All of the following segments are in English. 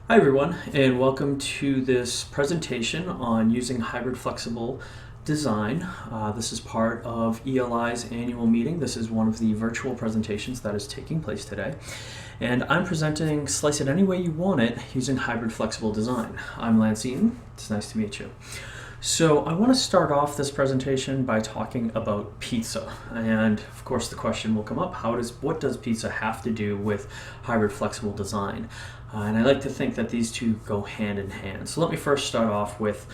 Hi everyone, and welcome to this presentation on using hybrid flexible design. This is part of ELI's annual meeting. This is one of the virtual presentations that is taking place today. And I'm presenting Slice It Any Way You Want It using hybrid flexible design. I'm Lance Eaton. It's nice to meet you. So I want to start off this presentation by talking about pizza. And of course the question will come up, what does pizza have to do with hybrid flexible design? And I like to think that these two go hand in hand. So let me first start off with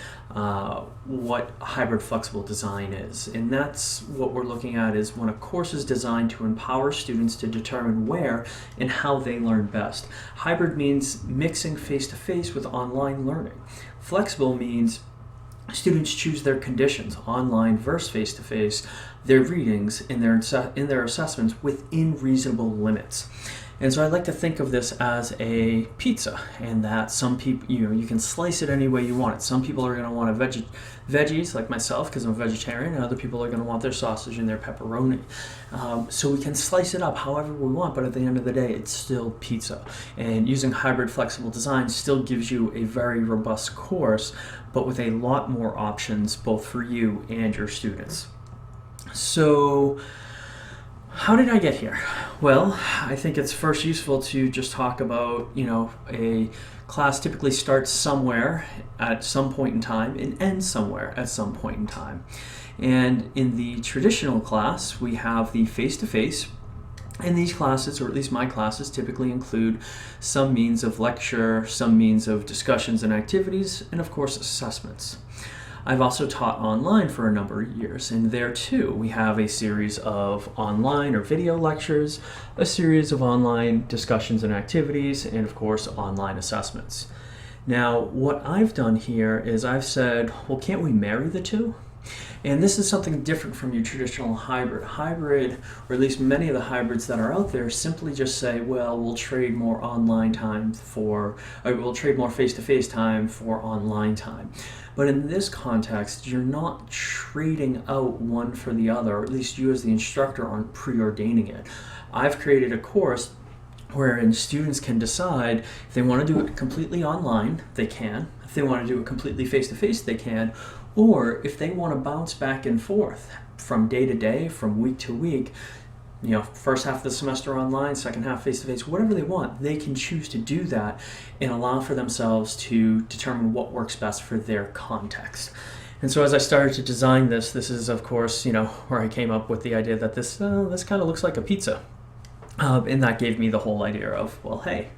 what hybrid flexible design is. And that's what we're looking at is when a course is designed to empower students to determine where and how they learn best. Hybrid means mixing face-to-face with online learning. Flexible means students choose their conditions, online versus face-to-face, their readings, in their assessments within reasonable limits. And so I like to think of this as a pizza, and that some people, you can slice it any way you want it. Some people are going to want veggies, like myself, because I'm a vegetarian, and other people are going to want their sausage and their pepperoni. So we can slice it up however we want, but at the end of the day, it's still pizza. And using hybrid flexible design still gives you a very robust course, but with a lot more options, both for you and your students. So how did I get here? Well, I think it's first useful to just talk about, a class typically starts somewhere at some point in time and ends somewhere at some point in time. And in the traditional class, we have the face-to-face. And these classes, or at least my classes, typically include some means of lecture, some means of discussions and activities, and of course assessments. I've also taught online for a number of years, and there too we have a series of online or video lectures, a series of online discussions and activities, and of course online assessments. Now what I've done here is I've said, well, can't we marry the two? And this is something different from your traditional hybrid. Hybrid, or at least many of the hybrids that are out there, simply just say, well, we'll trade more online time we'll trade more face-to-face time for online time. But in this context, you're not trading out one for the other, or at least you as the instructor aren't preordaining it. I've created a course wherein students can decide if they want to do it completely online, they can. If they want to do it completely face-to-face, they can. Or if they want to bounce back and forth from day to day, from week to week, first half of the semester online, second half face-to-face, whatever they want, they can choose to do that and allow for themselves to determine what works best for their context. And so as I started to design this is of course, where I came up with the idea that this kind of looks like a pizza. And that gave me the whole idea of, well, hey,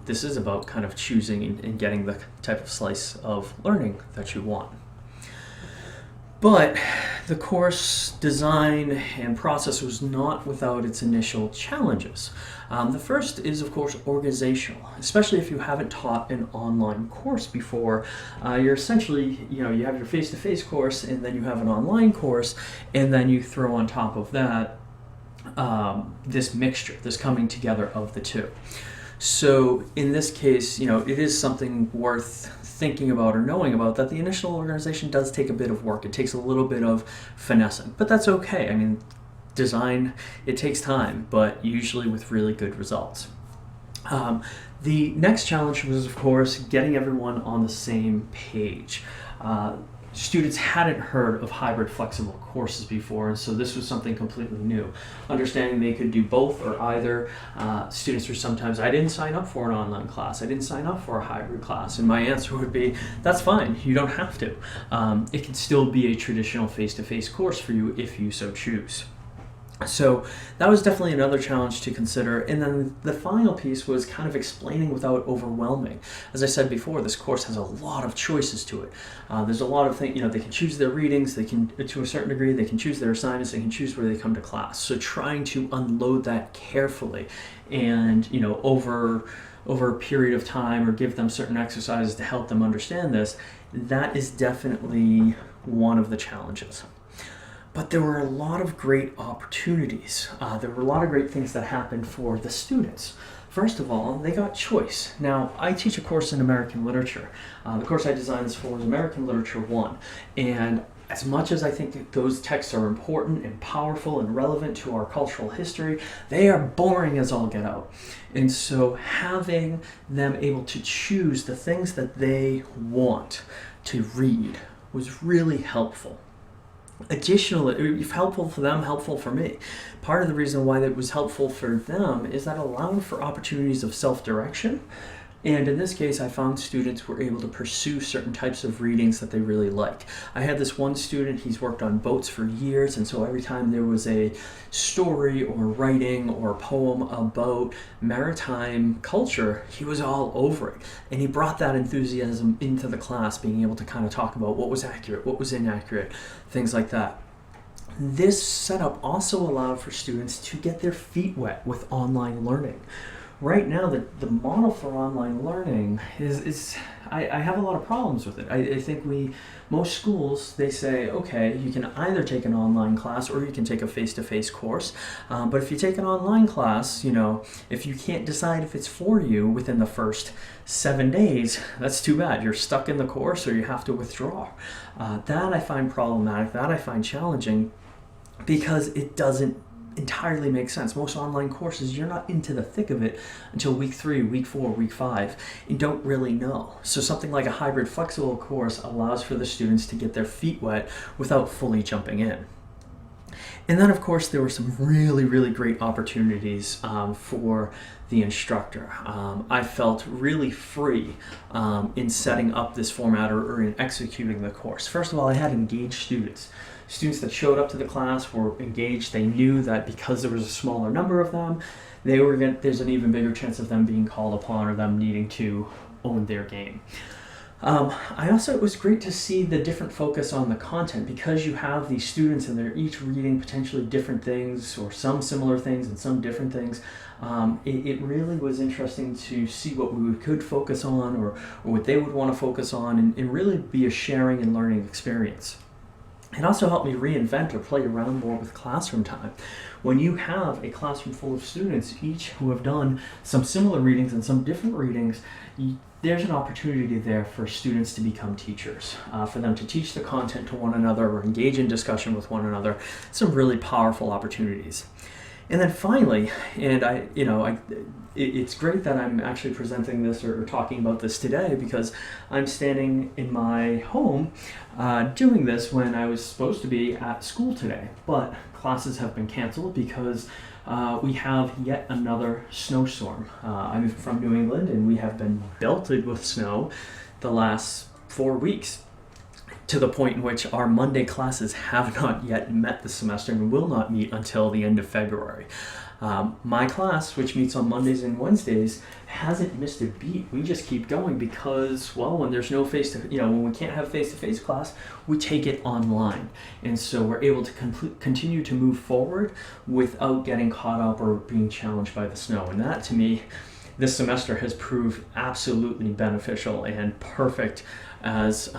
this is about kind of choosing and getting the type of slice of learning that you want. But the course design and process was not without its initial challenges. The first is, of course, organizational, especially if you haven't taught an online course before. You're essentially, you have your face-to-face course, and then you have an online course, and then you throw on top of that this mixture, this coming together of the two. So in this case, it is something worth thinking about or knowing about, that the initial organization does take a bit of work. It takes a little bit of finessing, but that's okay. I mean, design, it takes time, but usually with really good results. The next challenge was, of course, getting everyone on the same page. Students hadn't heard of hybrid flexible courses before, and so this was something completely new. Understanding they could do both or either. Students were sometimes, I didn't sign up for an online class, I didn't sign up for a hybrid class, and my answer would be, that's fine, you don't have to. It can still be a traditional face-to-face course for you if you so choose. So that was definitely another challenge to consider. And then the final piece was kind of explaining without overwhelming. As I said before, this course has a lot of choices to it. There's a lot of things, they can choose their readings, they can, to a certain degree, they can choose their assignments, they can choose where they come to class. So trying to unload that carefully and, over a period of time, or give them certain exercises to help them understand this, that is definitely one of the challenges. But there were a lot of great opportunities. There were a lot of great things that happened for the students. First of all, they got choice. Now, I teach a course in American literature. The course I designed this for was American Literature 1. And as much as I think those texts are important and powerful and relevant to our cultural history, they are boring as all get out. And so having them able to choose the things that they want to read was really helpful. Additionally, helpful for them, helpful for me. Part of the reason why that was helpful for them is that it allowed for opportunities of self-direction. And in this case, I found students were able to pursue certain types of readings that they really like. I had this one student, he's worked on boats for years, and so every time there was a story or writing or poem about maritime culture, he was all over it. And he brought that enthusiasm into the class, being able to kind of talk about what was accurate, what was inaccurate, things like that. This setup also allowed for students to get their feet wet with online learning. Right now, the model for online learning is I have a lot of problems with it. I think most schools, they say, okay, you can either take an online class or you can take a face-to-face course. But if you take an online class, if you can't decide if it's for you within the first 7 days, that's too bad. You're stuck in the course or you have to withdraw. That I find problematic, that I find challenging, because it doesn't entirely makes sense. Most online courses, you're not into the thick of it until week 3, week 4, week 5, and don't really know. So something like a hybrid flexible course allows for the students to get their feet wet without fully jumping in. And then, of course, there were some really, really great opportunities for the instructor. I felt really free in setting up this format or in executing the course. First of all, I had engaged students. Students that showed up to the class were engaged. They knew that because there was a smaller number of them, there's an even bigger chance of them being called upon or them needing to own their game. It was great to see the different focus on the content, because you have these students and they're each reading potentially different things, or some similar things and some different things. It really was interesting to see what we could focus on or what they would want to focus on, and really be a sharing and learning experience. It also helped me reinvent or play around more with classroom time. When you have a classroom full of students, each who have done some similar readings and some different readings, there's an opportunity there for students to become teachers, for them to teach the content to one another or engage in discussion with one another. Some really powerful opportunities. And then finally, it's great that I'm actually presenting this or talking about this today, because I'm standing in my home doing this when I was supposed to be at school today. But classes have been canceled because we have yet another snowstorm. I'm from New England, and we have been belted with snow the last 4 weeks, to the point in which our Monday classes have not yet met this semester and will not meet until the end of February. My class, which meets on Mondays and Wednesdays, hasn't missed a beat. We just keep going because, when there's no when we can't have face-to-face class, we take it online. And so we're able to continue to move forward without getting caught up or being challenged by the snow. And that, to me, this semester has proved absolutely beneficial and perfect as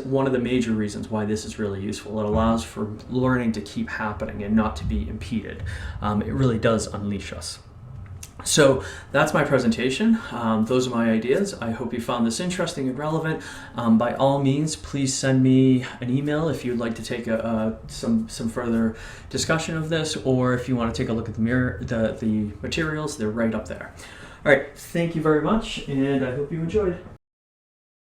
one of the major reasons why this is really useful. It allows for learning to keep happening and not to be impeded. It really does unleash us. So that's my presentation. Those are my ideas. I hope you found this interesting and relevant. By all means, please send me an email if you'd like to take some further discussion of this, or if you want to take a look at the materials, they're right up there. All right, thank you very much, and I hope you enjoyed.